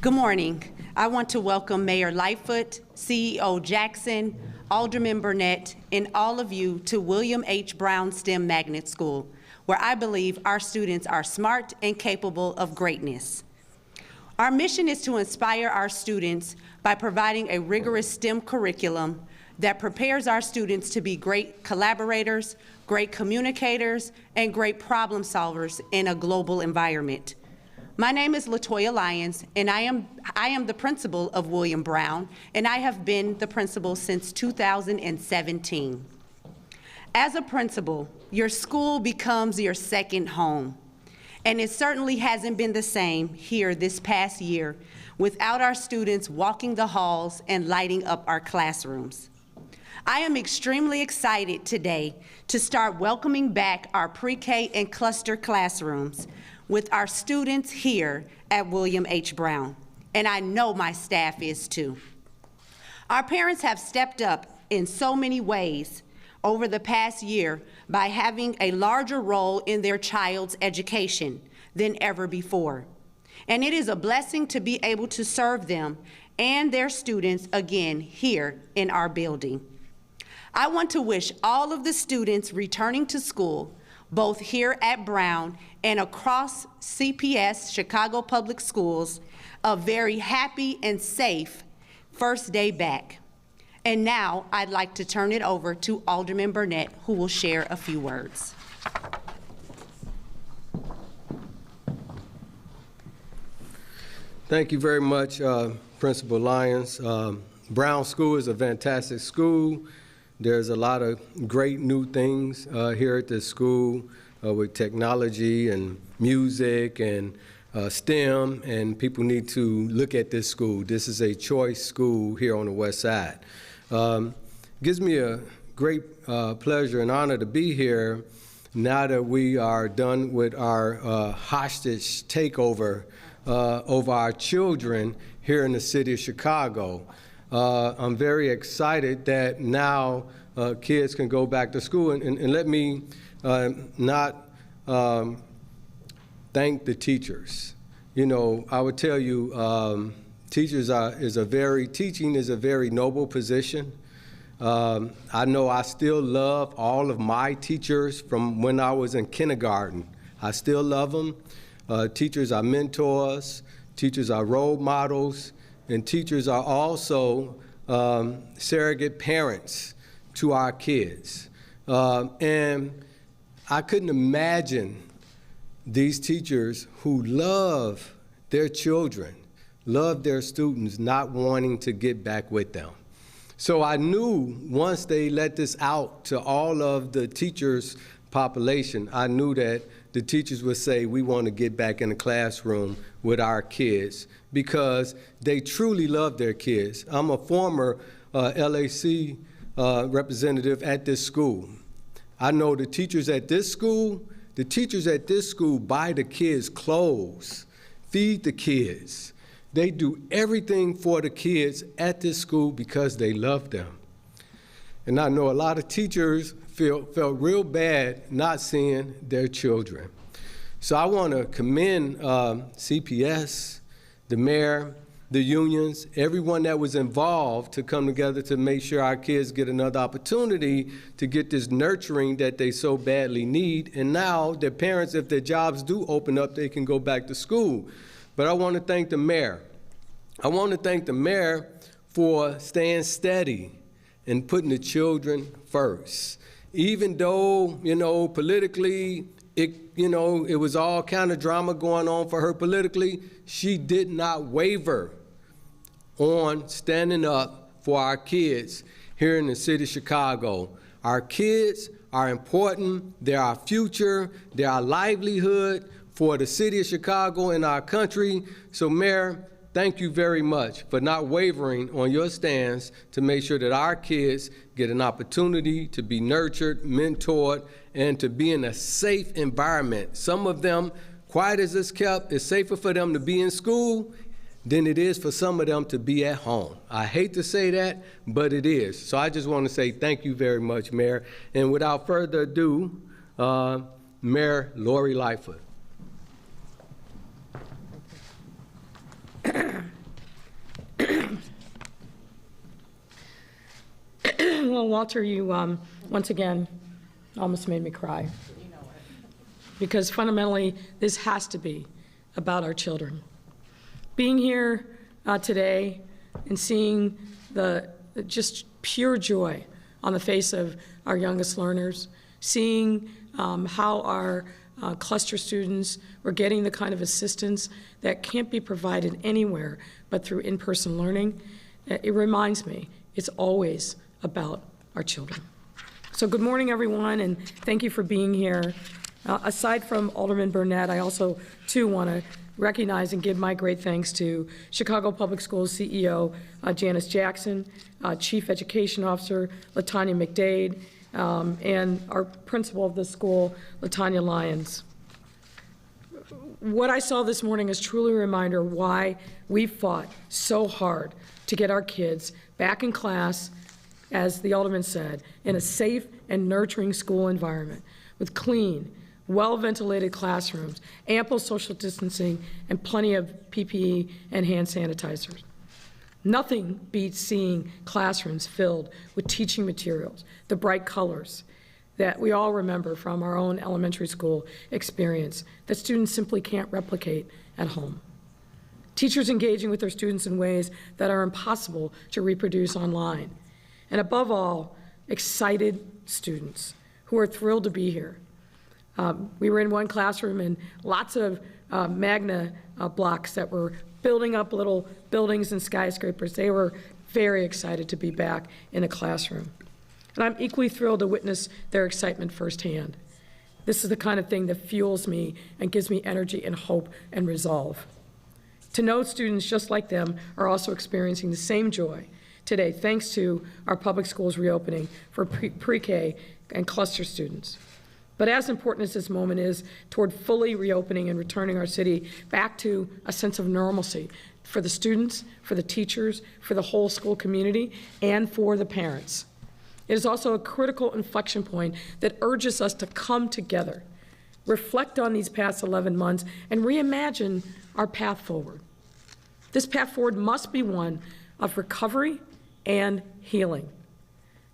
Good morning. I want to welcome Mayor Lightfoot, CEO Jackson, Alderman Burnett, and all of you to William H. Brown STEM Magnet School, where I believe our students are smart and capable of greatness. Our mission is to inspire our students by providing a rigorous STEM curriculum that prepares our students to be great collaborators, great communicators, and great problem solvers in a global environment. My name is LaToya Lyons, and I am the principal of William Brown, and I have been the principal since 2017. As a principal, your school becomes your second home, and it certainly hasn't been the same here this past year without our students walking the halls and lighting up our classrooms. I am extremely excited today to start welcoming back our pre-K and cluster classrooms with our students here at William H. Brown, and I know my staff is too. Our parents have stepped up in so many ways over the past year by having a larger role in their child's education than ever before. And it is a blessing to be able to serve them and their students again here in our building. I want to wish all of the students returning to school, both here at Brown and across CPS, Chicago Public Schools, a very happy and safe first day back. And now I'd like to turn it over to Alderman Burnett, who will share a few words. Thank you very much, Principal Lyons. Brown School is a fantastic school. There's a lot of great new things here at this school with technology and music and STEM, and people need to look at this school. This is a choice school here on the West Side. Gives me a great pleasure and honor to be here now that we are done with our hostage takeover over our children here in the city of Chicago. I'm very excited that now kids can go back to school, and let me not thank the teachers. You know, I would tell you, teaching is a very noble position. I know I still love all of my teachers from when I was in kindergarten. I still love them. Teachers are mentors, teachers are role models, and teachers are also surrogate parents to our kids. And I couldn't imagine these teachers who love their children, love their students, not wanting to get back with them. So I knew once they let this out to all of the teachers' population, I knew that the teachers would say, we want to get back in the classroom with our kids because they truly love their kids. I'm a former LAC representative at this school. I know the teachers at this school buy the kids clothes, feed the kids. They do everything for the kids at this school because they love them. And I know a lot of teachers felt real bad not seeing their children. So I want to commend CPS, the mayor, the unions, everyone that was involved to come together to make sure our kids get another opportunity to get this nurturing that they so badly need. And now their parents, if their jobs do open up, they can go back to school. But I want to thank the mayor. I want to thank the mayor for staying steady and putting the children first. Even though, you know, politically, it was all kind of drama going on for her politically, she did not waver on standing up for our kids here in the city of Chicago. Our kids are important. They're our future. They're our livelihood for the city of Chicago and our country. So, Mayor, thank you very much for not wavering on your stance to make sure that our kids get an opportunity to be nurtured, mentored, and to be in a safe environment. Some of them, quiet as it's kept, it's safer for them to be in school than it is for some of them to be at home. I hate to say that, but it is. So I just want to say thank you very much, Mayor. And without further ado, Mayor Lori Lightfoot. Walter, you once again almost made me cry. Because fundamentally, this has to be about our children. Being here today and seeing the just pure joy on the face of our youngest learners, seeing how our cluster students were getting the kind of assistance that can't be provided anywhere but through in-person learning, it reminds me it's always about our children. So good morning, everyone, and thank you for being here. Aside from Alderman Burnett, I also, too, want to recognize and give my great thanks to Chicago Public Schools CEO Janice Jackson, Chief Education Officer LaTanya McDade, and our principal of the school, LaTanya Lyons. What I saw this morning is truly a reminder why we fought so hard to get our kids back in class, as the Alderman said, in a safe and nurturing school environment with clean, well-ventilated classrooms, ample social distancing, and plenty of PPE and hand sanitizers. Nothing beats seeing classrooms filled with teaching materials, the bright colors that we all remember from our own elementary school experience that students simply can't replicate at home. Teachers engaging with their students in ways that are impossible to reproduce online. And above all, excited students who are thrilled to be here. We were in one classroom and lots of Magna blocks that were building up little buildings and skyscrapers. They were very excited to be back in a classroom. And I'm equally thrilled to witness their excitement firsthand. This is the kind of thing that fuels me and gives me energy and hope and resolve. To know students just like them are also experiencing the same joy today, thanks to our public schools reopening for pre-K and cluster students. But as important as this moment is toward fully reopening and returning our city back to a sense of normalcy for the students, for the teachers, for the whole school community, and for the parents, it is also a critical inflection point that urges us to come together, reflect on these past 11 months, and reimagine our path forward. This path forward must be one of recovery and healing,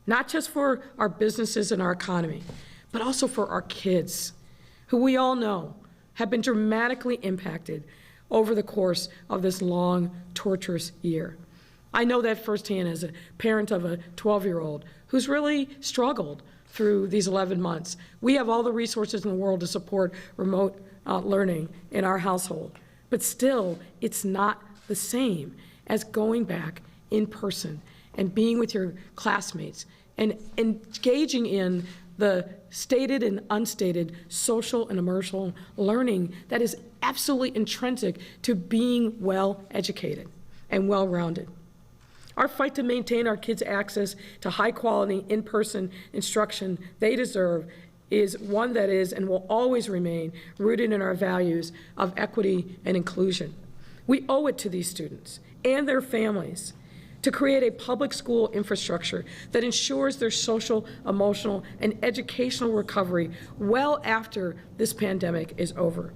not just for our businesses and our economy, but also for our kids, who we all know have been dramatically impacted over the course of this long, torturous year. I know that firsthand as a parent of a 12-year-old who's really struggled through these 11 months. We have all the resources in the world to support remote learning in our household, but still, it's not the same as going back in person and being with your classmates and engaging in the stated and unstated social and emotional learning that is absolutely intrinsic to being well educated and well-rounded. Our fight to maintain our kids' access to high-quality in-person instruction they deserve is one that is and will always remain rooted in our values of equity and inclusion. We owe it to these students and their families to create a public school infrastructure that ensures their social, emotional, and educational recovery well after this pandemic is over.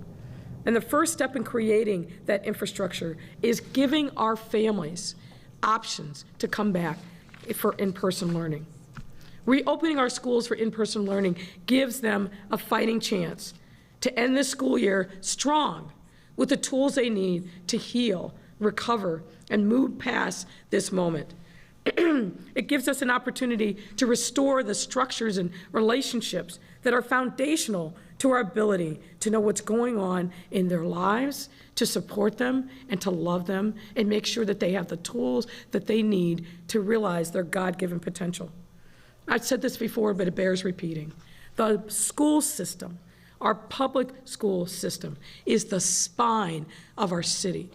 And the first step in creating that infrastructure is giving our families options to come back for in-person learning. Reopening our schools for in-person learning gives them a fighting chance to end this school year strong with the tools they need to heal, recover, and move past this moment. It gives us an opportunity to restore the structures and relationships that are foundational to our ability to know what's going on in their lives, to support them and to love them, and make sure that they have the tools that they need to realize their God-given potential. I've said this before, but it bears repeating. The school system, our public school system, is the spine of our city.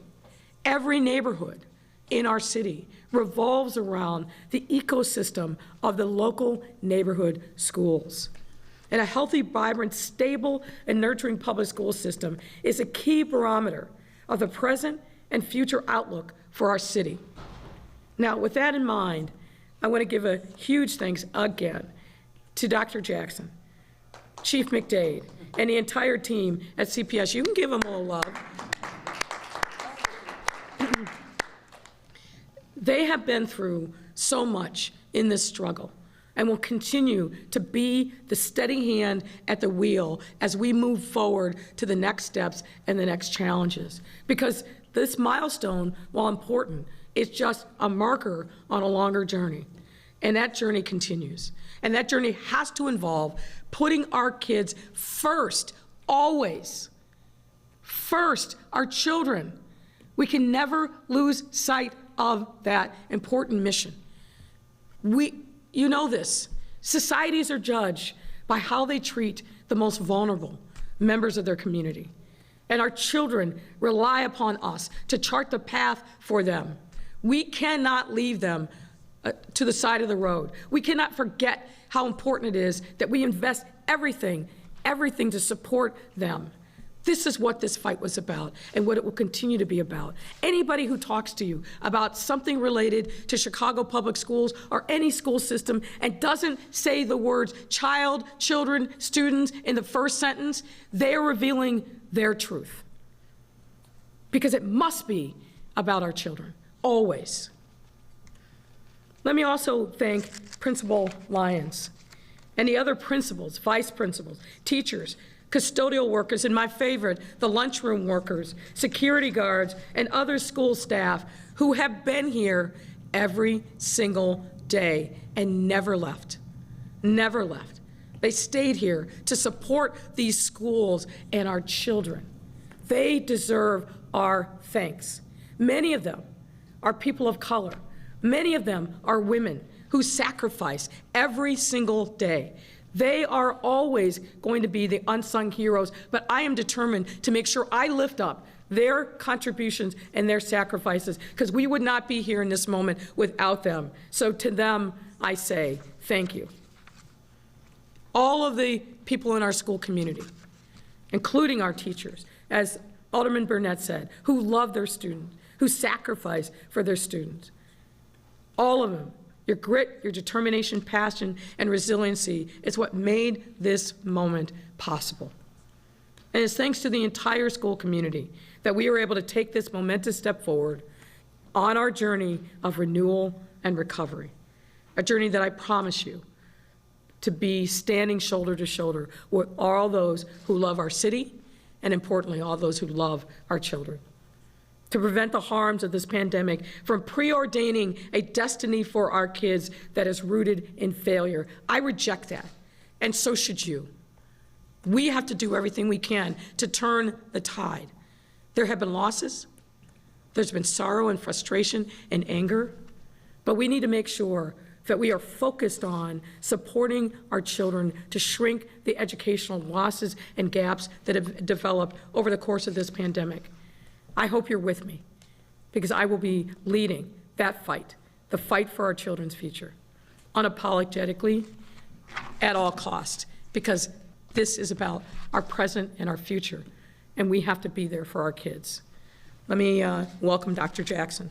Every neighborhood in our city revolves around the ecosystem of the local neighborhood schools. And a healthy, vibrant, stable, and nurturing public school system is a key barometer of the present and future outlook for our city. Now, with that in mind, I want to give a huge thanks again to Dr. Jackson, Chief McDade, and the entire team at CPS. You can give them all love. They have been through so much in this struggle. and will continue to be the steady hand at the wheel as we move forward to the next steps and the next challenges. Because this milestone, while important, is just a marker on a longer journey. And that journey continues. And that journey has to involve putting our kids first, always. First, our children. We can never lose sight of that important mission. You know this. Societies are judged by how they treat the most vulnerable members of their community. And our children rely upon us to chart the path for them. We cannot leave them to the side of the road. We cannot forget how important it is that we invest everything to support them. This is what this fight was about and what it will continue to be about. Anybody who talks to you about something related to Chicago Public Schools or any school system and doesn't say the words child, children, students in the first sentence, they are revealing their truth. Because it must be about our children, always. Let me also thank Principal Lyons and the other principals, vice principals, teachers, custodial workers, and my favorite, the lunchroom workers, security guards, and other school staff who have been here every single day and never left. Never left. They stayed here to support these schools and our children. They deserve our thanks. Many of them are people of color. Many of them are women who sacrifice every single day. They are always going to be the unsung heroes, but I am determined to make sure I lift up their contributions and their sacrifices, because we would not be here in this moment without them. So to them, I say thank you. All of the people in our school community, including our teachers, as Alderman Burnett said, who love their students, who sacrifice for their students. All of them. Your grit, your determination, passion, and resiliency is what made this moment possible. And it's thanks to the entire school community that we were able to take this momentous step forward on our journey of renewal and recovery, a journey that I promise you to be standing shoulder to shoulder with all those who love our city and, importantly, all those who love our children. To prevent the harms of this pandemic from preordaining a destiny for our kids that is rooted in failure. I reject that, and so should you. We have to do everything we can to turn the tide. There have been losses, there's been sorrow and frustration and anger, but we need to make sure that we are focused on supporting our children to shrink the educational losses and gaps that have developed over the course of this pandemic. I hope you're with me, because I will be leading that fight, the fight for our children's future, unapologetically, at all costs, because this is about our present and our future, and we have to be there for our kids. Let me welcome Dr. Jackson.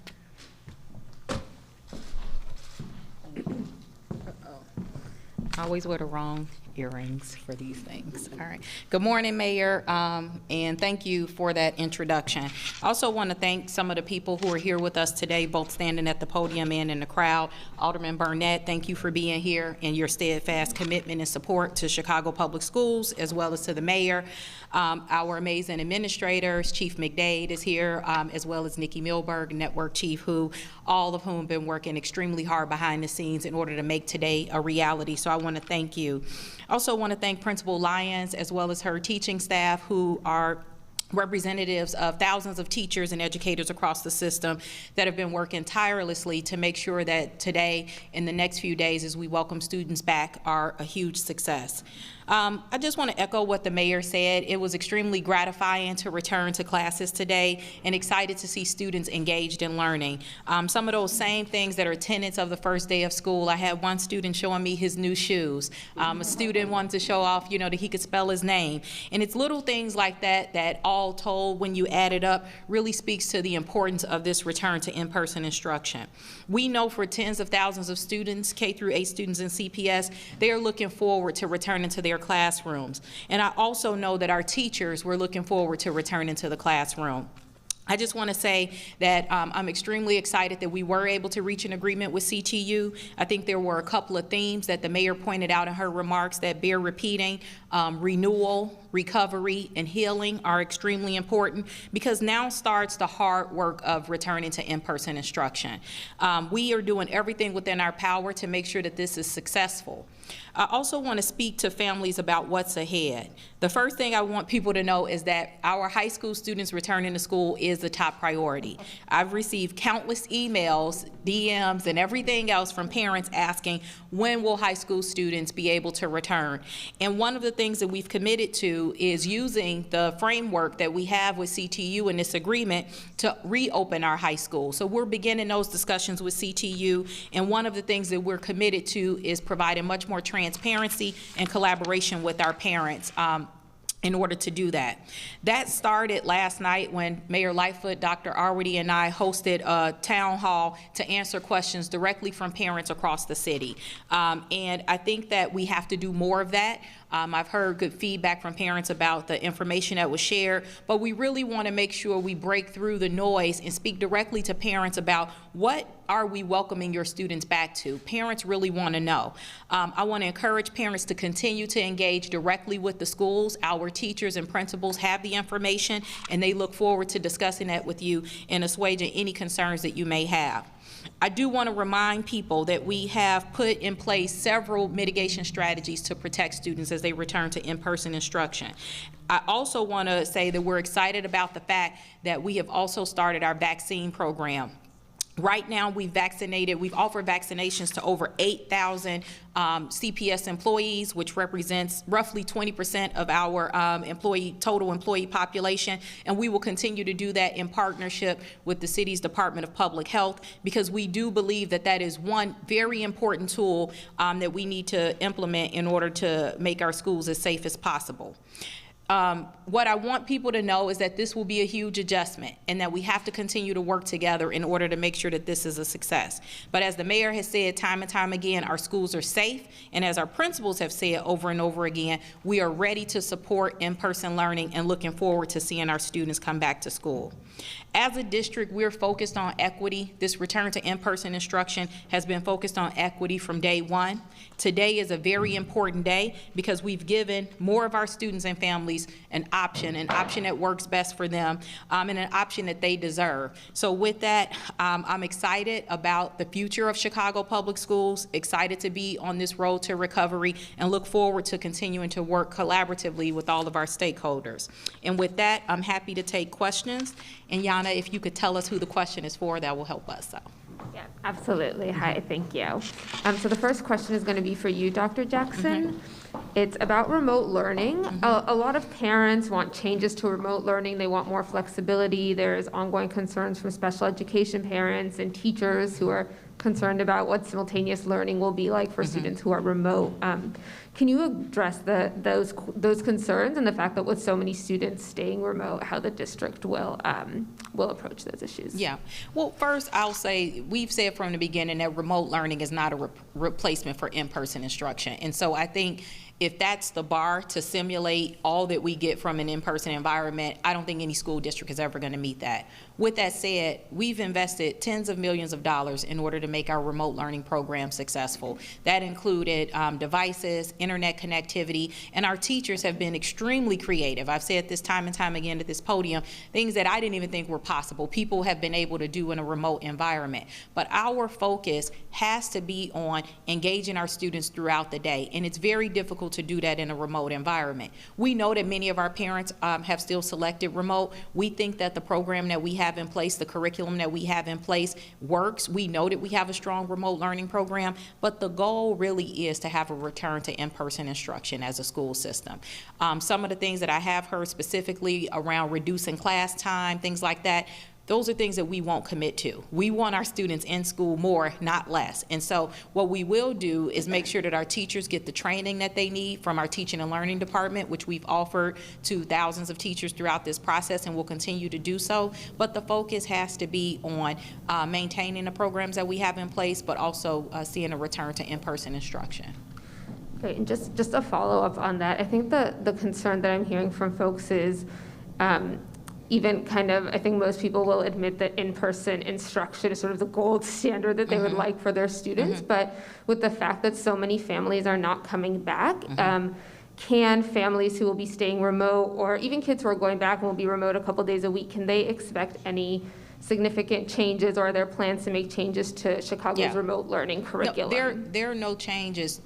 I always wear the wrong earrings for these things. All right. Good morning, Mayor, and thank you for that introduction. I also want to thank some of the people who are here with us today, both standing at the podium and in the crowd. Alderman Burnett, thank you for being here and your steadfast commitment and support to Chicago Public Schools, as well as to the mayor. Our amazing administrators, Chief McDade is here, as well as Nikki Milberg, Network Chief, all of whom have been working extremely hard behind the scenes in order to make today a reality. So I want to thank you. I also want to thank Principal Lyons, as well as her teaching staff, who are representatives of thousands of teachers and educators across the system that have been working tirelessly to make sure that today, in the next few days, as we welcome students back, are a huge success. I just want to echo what the mayor said. It was extremely gratifying to return to classes today and excited to see students engaged in learning. Some of those same things that are tenets of the first day of school. I had one student showing me his new shoes. A student wanted to show off, that he could spell his name. And it's little things like that that all told, when you add it up, really speaks to the importance of this return to in-person instruction. We know for tens of thousands of students, K through 8 students in CPS, they are looking forward to returning to their classrooms. And I also know that our teachers were looking forward to returning to the classroom. I just want to say that I'm extremely excited that we were able to reach an agreement with CTU. I think there were a couple of themes that the mayor pointed out in her remarks that bear repeating. Renewal, recovery, and healing are extremely important, because now starts the hard work of returning to in-person instruction. We are doing everything within our power to make sure that this is successful. I also want to speak to families about what's ahead. The first thing I want people to know is that our high school students returning to school is the top priority. I've received countless emails, DMs, and everything else from parents asking, when will high school students be able to return? And one of the things that we've committed to is using the framework that we have with CTU in this agreement to reopen our high school. So we're beginning those discussions with CTU, and one of the things that we're committed to is providing much more transparency and collaboration with our parents in order to do that. That started last night when Mayor Lightfoot, Dr. Arwady, and I hosted a town hall to answer questions directly from parents across the city. And I think that we have to do more of that. I've heard good feedback from parents about the information that was shared, but we really want to make sure we break through the noise and speak directly to parents about what are we welcoming your students back to. Parents really want to know. I want to encourage parents to continue to engage directly with the schools. Our teachers and principals have the information, and they look forward to discussing that with you and assuaging any concerns that you may have. I do want to remind people that we have put in place several mitigation strategies to protect students as they return to in-person instruction. I also want to say that we're excited about the fact that we have also started our vaccine program. Right now, we've offered vaccinations to over 8,000 CPS employees, which represents roughly 20% of our total employee population, and we will continue to do that in partnership with the city's Department of Public Health, because we do believe that that is one very important tool that we need to implement in order to make our schools as safe as possible. What I want people to know is that this will be a huge adjustment, and that we have to continue to work together in order to make sure that this is a success. But as the mayor has said time and time again, our schools are safe, and as our principals have said over and over again, we are ready to support in-person learning and looking forward to seeing our students come back to school. As a district, we're focused on equity. This return to in-person instruction has been focused on equity from day one. Today is a very important day because we've given more of our students and families an option that works best for them, and an option that they deserve. So with that, I'm excited about the future of Chicago Public Schools, excited to be on this road to recovery, and look forward to continuing to work collaboratively with all of our stakeholders. And with that, I'm happy to take questions. And Yana, if you could tell us who the question is for, that will help us. So. Yeah, absolutely. Hi, thank you. So the first question is going to be for you, Dr. Jackson. It's about remote learning. A lot of parents want changes to remote learning. They want more flexibility. There's ongoing concerns from special education parents and teachers who are concerned about what simultaneous learning will be like for students who are remote. Can you address those concerns and the fact that with so many students staying remote, how the district will approach those issues? Yeah. Well, first, I'll say we've said from the beginning that remote learning is not a replacement for in-person instruction. And so I think if that's the bar to simulate all that we get from an in-person environment, I don't think any school district is ever going to meet that. With that said, we've invested tens of millions of dollars in order to make our remote learning program successful. That included devices, internet connectivity, and our teachers have been extremely creative. I've said this time and time again at this podium, things that I didn't even think were possible. People have been able to do in a remote environment. But our focus has to be on engaging our students throughout the day, and it's very difficult to do that in a remote environment. We know that many of our parents have still selected remote. We think that the program that we have in place, the curriculum that we have in place works. We know that we have a strong remote learning program, but the goal really is to have a return to in-person instruction as a school system. Some of the things that I have heard specifically around reducing class time, things like that, those are things that we won't commit to. We want our students in school more, not less. And so what we will do is make sure that our teachers get the training that they need from our teaching and learning department, which we've offered to thousands of teachers throughout this process and will continue to do so. But the focus has to be on maintaining the programs that we have in place, but also seeing a return to in-person instruction. Great, and just a follow-up on that. I think the concern that I'm hearing from folks is even kind of, I think most people will admit that in-person instruction is sort of the gold standard that they would like for their students. But with the fact that so many families are not coming back, can families who will be staying remote, or even kids who are going back and will be remote a couple days a week, can they expect any significant changes, or are there plans to make changes to Chicago's remote learning curriculum? No, there are no changes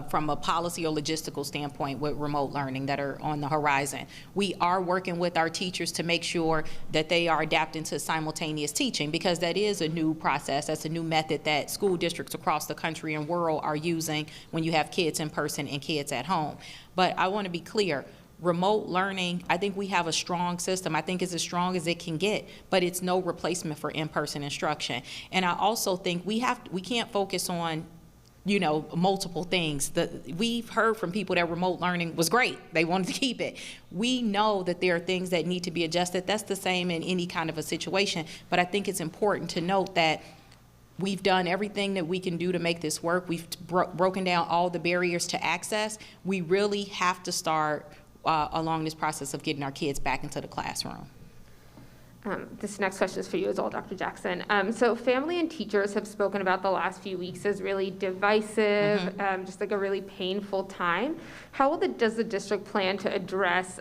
from a policy or logistical standpoint with remote learning that are on the horizon. We are working with our teachers to make sure that they are adapting to simultaneous teaching, because that is a new process. That's a new method that school districts across the country and world are using when you have kids in person and kids at home. But I want to be clear. Remote learning, I think we have a strong system. I think it's as strong as it can get, but it's no replacement for in-person instruction. And I also think we can't focus on multiple things. We've heard from people that remote learning was great. They wanted to keep it. We know that there are things that need to be adjusted. That's the same in any kind of a situation. But I think it's important to note that we've done everything that we can do to make this work. We've broken down all the barriers to access. We really have to start along this process of getting our kids back into the classroom. This next question is for you as well, Dr. Jackson. So family and teachers have spoken about the last few weeks as really divisive, just like a really painful time. How does the district plan to address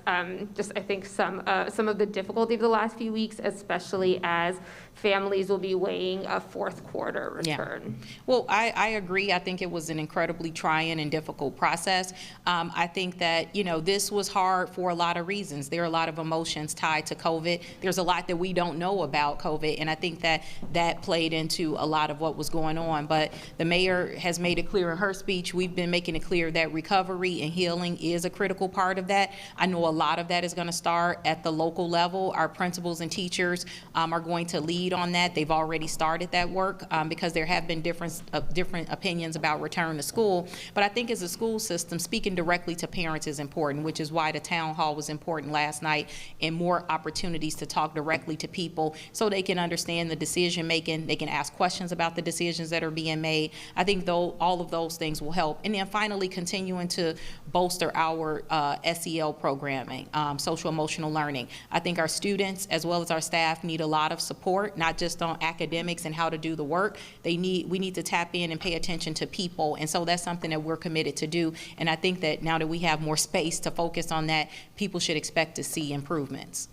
just, I think, some of the difficulty of the last few weeks, especially as families will be weighing a fourth quarter return? Yeah. Well, I agree. I think it was an incredibly trying and difficult process. I think that, this was hard for a lot of reasons. There are a lot of emotions tied to COVID. There's a lot that we don't know about COVID, and I think that played into a lot of what was going on. But the mayor has made it clear in her speech, we've been making it clear that recovery and healing is a critical part of that. I know a lot of that is going to start at the local level. Our principals and teachers are going to lead on that. They've already started that work because there have been different opinions about return to school. But I think as a school system, speaking directly to parents is important, which is why the town hall was important last night, and more opportunities to talk directly to people so they can understand the decision making. They can ask questions about the decisions that are being made. I think all of those things will help. And then finally, continuing to bolster our SEL programming, social emotional learning. I think our students as well as our staff need a lot of support, not just on academics and how to do the work. We need to tap in and pay attention to people. And so that's something that we're committed to do. And I think that now that we have more space to focus on that, people should expect to see improvements.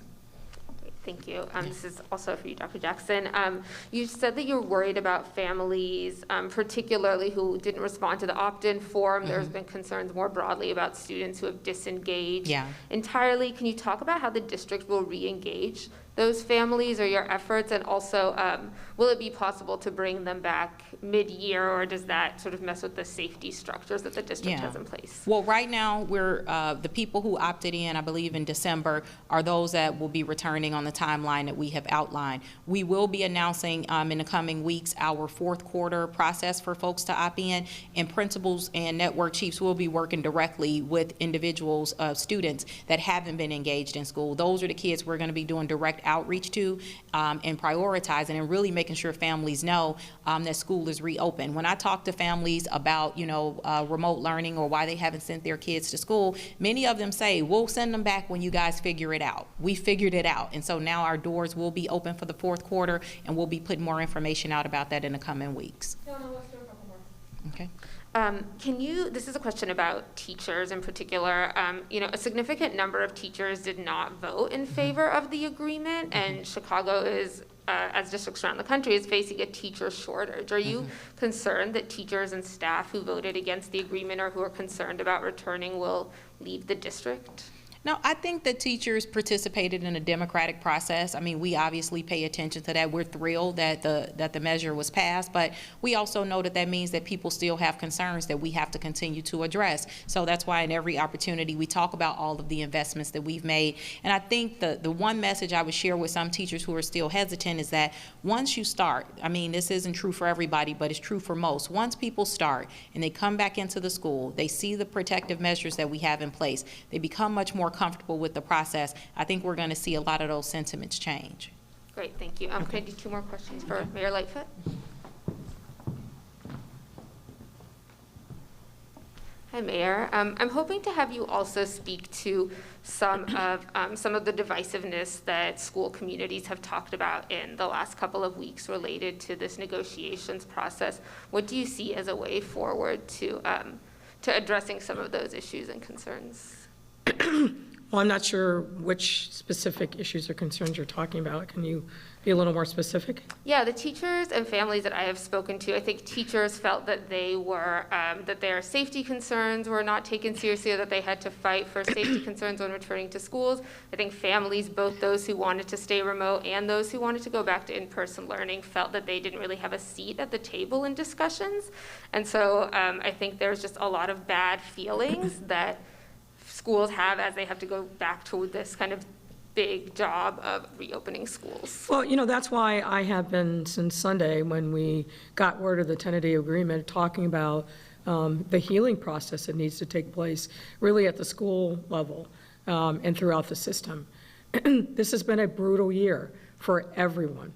Thank you. This is also for you, Dr. Jackson. You said that you're worried about families, particularly who didn't respond to the opt-in form. There's been concerns more broadly about students who have disengaged entirely. Can you talk about how the district will re-engage those families or your efforts? And also, will it be possible to bring them back mid-year, or does that sort of mess with the safety structures that the district has in place? Well, right now, we're the people who opted in, I believe in December, are those that will be returning on the timeline that we have outlined. We will be announcing in the coming weeks our fourth quarter process for folks to opt in, and principals and network chiefs will be working directly with individuals, students that haven't been engaged in school. Those are the kids we're going to be doing direct outreach to and prioritizing and really making sure families know that school is reopened. When I talk to families about, remote learning or why they haven't sent their kids to school, many of them say, we'll send them back when you guys figure it out. We figured it out. And so now our doors will be open for the fourth quarter, and we'll be putting more information out about that in the coming weeks. No, let's do a couple more. Okay. This is a question about teachers in particular. A significant number of teachers did not vote in favor of the agreement, and Chicago is, as districts around the country, is facing a teacher shortage. Are you concerned that teachers and staff who voted against the agreement or who are concerned about returning will leave the district? No, I think that teachers participated in a democratic process. I mean, we obviously pay attention to that. We're thrilled that the measure was passed, but we also know that means that people still have concerns that we have to continue to address. So that's why in every opportunity we talk about all of the investments that we've made. And I think the one message I would share with some teachers who are still hesitant is that once you start, I mean, this isn't true for everybody, but it's true for most. Once people start and they come back into the school, they see the protective measures that we have in place, they become much more comfortable with the process. I think we're going to see a lot of those sentiments change. Great, thank you. Can I do two more questions for Mayor Lightfoot? Hi, Mayor. I'm hoping to have you also speak to some of the divisiveness that school communities have talked about in the last couple of weeks related to this negotiations process. What do you see as a way forward to addressing some of those issues and concerns? Well, I'm not sure which specific issues or concerns you're talking about. Can you be a little more specific? Yeah, the teachers and families that I have spoken to, I think teachers felt that that their safety concerns were not taken seriously, or that they had to fight for safety concerns when returning to schools. I think families, both those who wanted to stay remote and those who wanted to go back to in-person learning, felt that they didn't really have a seat at the table in discussions. And so I think there's just a lot of bad feelings that schools have as they have to go back to this kind of big job of reopening schools. Well, that's why I have been since Sunday, when we got word of the tentative agreement, talking about the healing process that needs to take place really at the school level and throughout the system. This has been a brutal year for everyone.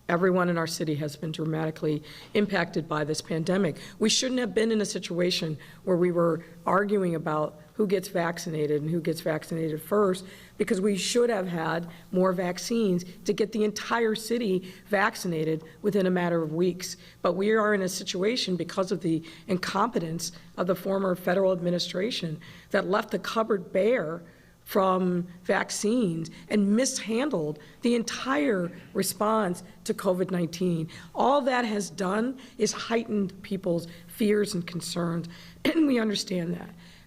Everyone in our city has been dramatically impacted by this pandemic. We shouldn't have been in a situation where we were arguing about who gets vaccinated and who gets vaccinated first, because we should have had more vaccines to get the entire city vaccinated within a matter of weeks. But we are in a situation, because of the incompetence of the former federal administration, that left the cupboard bare from vaccines and mishandled the entire response to COVID-19. All that has done is heightened people's fears and concerns, and we understand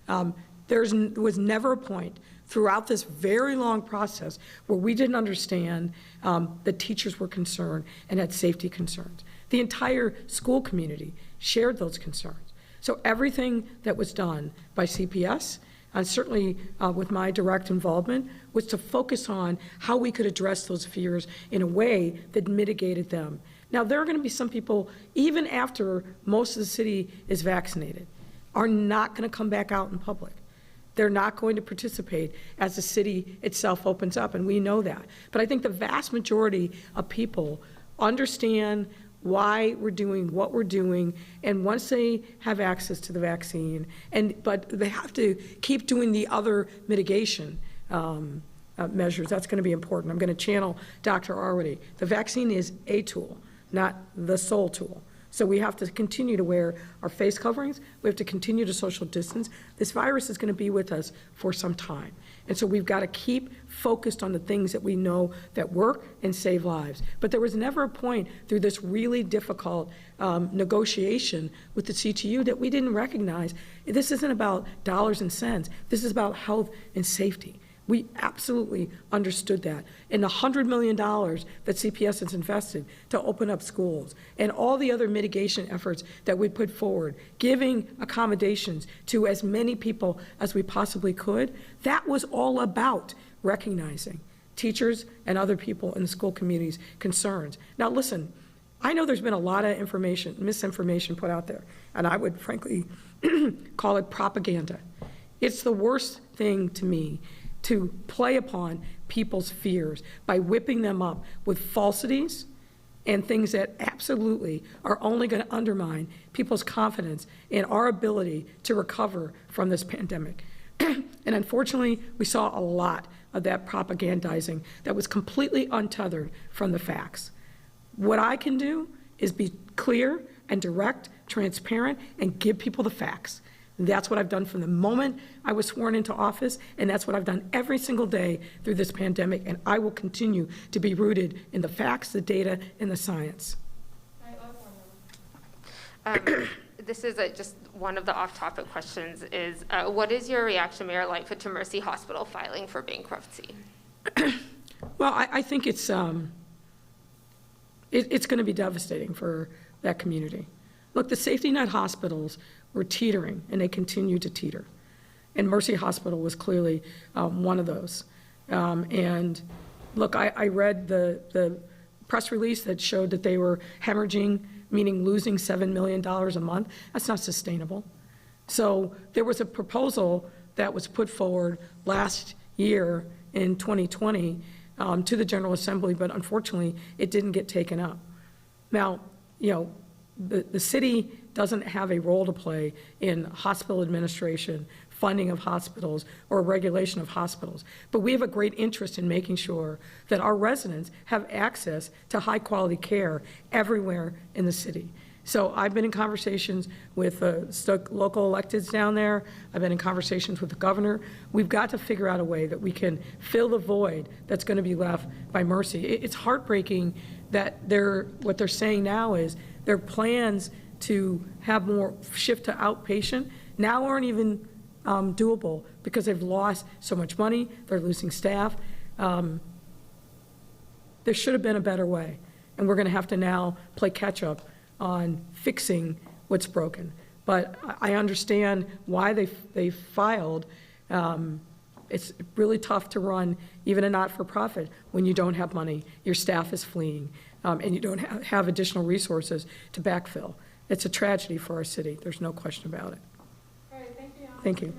that. There was never a point throughout this very long process where we didn't understand that teachers were concerned and had safety concerns. The entire school community shared those concerns. So everything that was done by CPS, and certainly with my direct involvement, was to focus on how we could address those fears in a way that mitigated them. Now, there are going to be some people, even after most of the city is vaccinated, are not going to come back out in public. They're not going to participate as the city itself opens up, and we know that. But I think the vast majority of people understand why we're doing what we're doing, and once they have access to the vaccine, but they have to keep doing the other mitigation measures. That's going to be important. I'm going to channel Dr. Arwady. The vaccine is a tool, not the sole tool. So we have to continue to wear our face coverings. We have to continue to social distance. This virus is going to be with us for some time. And so we've got to keep focused on the things that we know that work and save lives. But there was never a point through this really difficult negotiation with the CTU that we didn't recognize. This isn't about dollars and cents. This is about health and safety. We absolutely understood that. And the $100 million that CPS has invested to open up schools and all the other mitigation efforts that we put forward, giving accommodations to as many people as we possibly could, that was all about recognizing teachers and other people in the school community's concerns. Now listen, I know there's been a lot of misinformation put out there, and I would frankly call it propaganda. It's the worst thing to me to play upon people's fears by whipping them up with falsities and things that absolutely are only going to undermine people's confidence in our ability to recover from this pandemic. And unfortunately, we saw a lot of that propagandizing that was completely untethered from the facts. What I can do is be clear and direct, transparent, and give people the facts. That's what I've done from the moment I was sworn into office, and that's what I've done every single day through this pandemic, and I will continue to be rooted in the facts, the data, and the science. This is just one of the off-topic questions is, what is your reaction, Mayor Lightfoot, to Mercy Hospital filing for bankruptcy? Well, I think it's going to be devastating for that community. Look, the safety net hospitals were teetering, and they continue to teeter. And Mercy Hospital was clearly one of those. And look, I read the press release that showed that they were hemorrhaging, meaning losing $7 million a month. That's not sustainable. So there was a proposal that was put forward last year in 2020 to the General Assembly, but unfortunately, it didn't get taken up. Now, the city doesn't have a role to play in hospital administration, funding of hospitals, or regulation of hospitals. But we have a great interest in making sure that our residents have access to high-quality care everywhere in the city. So I've been in conversations with local electeds down there. I've been in conversations with the governor. We've got to figure out a way that we can fill the void that's going to be left by Mercy. It's heartbreaking that what they're saying now is their plans to have more shift to outpatient now aren't even doable because they've lost so much money, they're losing staff. There should have been a better way, and we're going to have to now play catch-up on fixing what's broken. But I understand why they filed. It's really tough to run even a not-for-profit when you don't have money, your staff is fleeing, and you don't have additional resources to backfill. It's a tragedy for our city. There's no question about it. All right, thank you. Thank you.